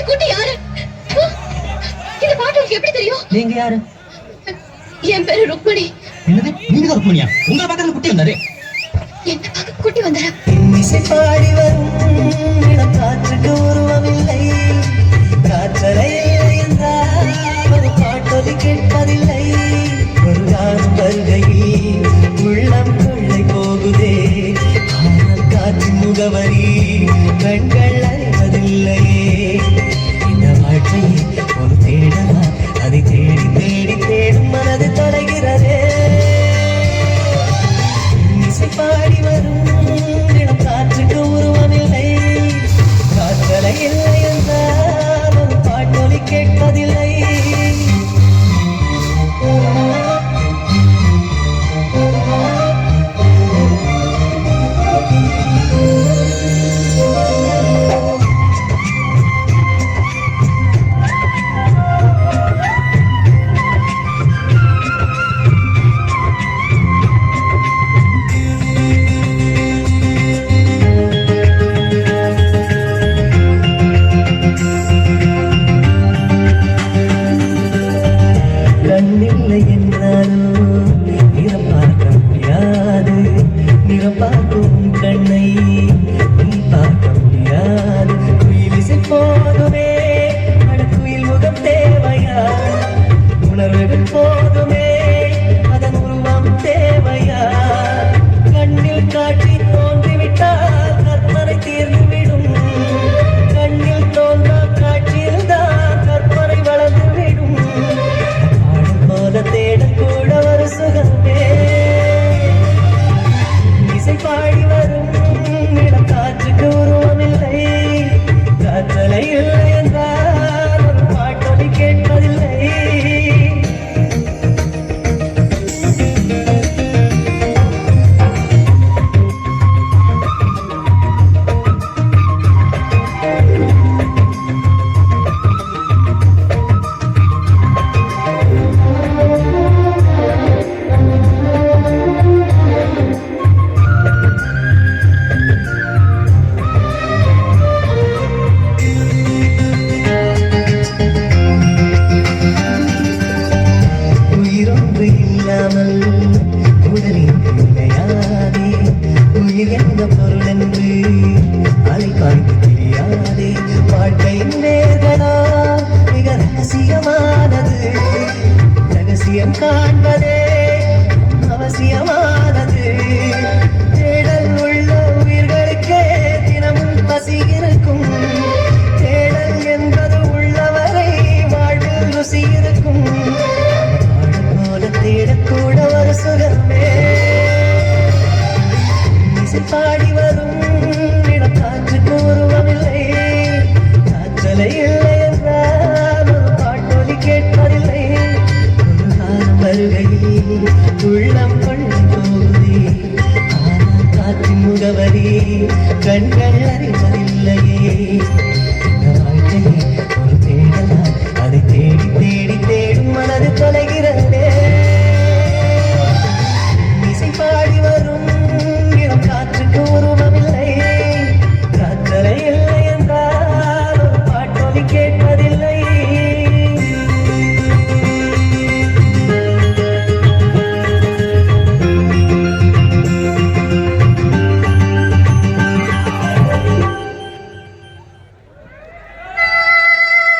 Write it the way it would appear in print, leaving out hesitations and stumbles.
குட்டி யாரு? இந்த பாட்டு உங்களுக்கு எப்படி தெரியும்? நீங்க யாரு? என் பேரு ருக்மணி. என்னது, நீங்க தான் ருக்மணியா? உங்களை பார்க்க குட்டி வந்தாரு. என்ன பார்க்க குட்டி வந்தாரா? இசை பாடி வரும் இடம் காற்றுக்கு உருவமில்லை, காற்றலையில் என்றால் ஒரு பாட்டொலி கேட்பதில்லை. ஒரு காலம் வருகையில் உள்ளம் கொள்ளை போகுதே, ஆனால் காற்றின் முகவரி கண்கள் அறிவதில்லையே. இந்த வாழ்க்கையை ஒரு தேடலா, அதை தேடி தேடி தேடும் மனது தொலைகிறதே. இசை பாடி வரும் இடம் காற்றுக்கு உருவமில்லை, காற்றலை இல்லை என்றால் ஒரு பாட்டொலி கேட்பதில்லை.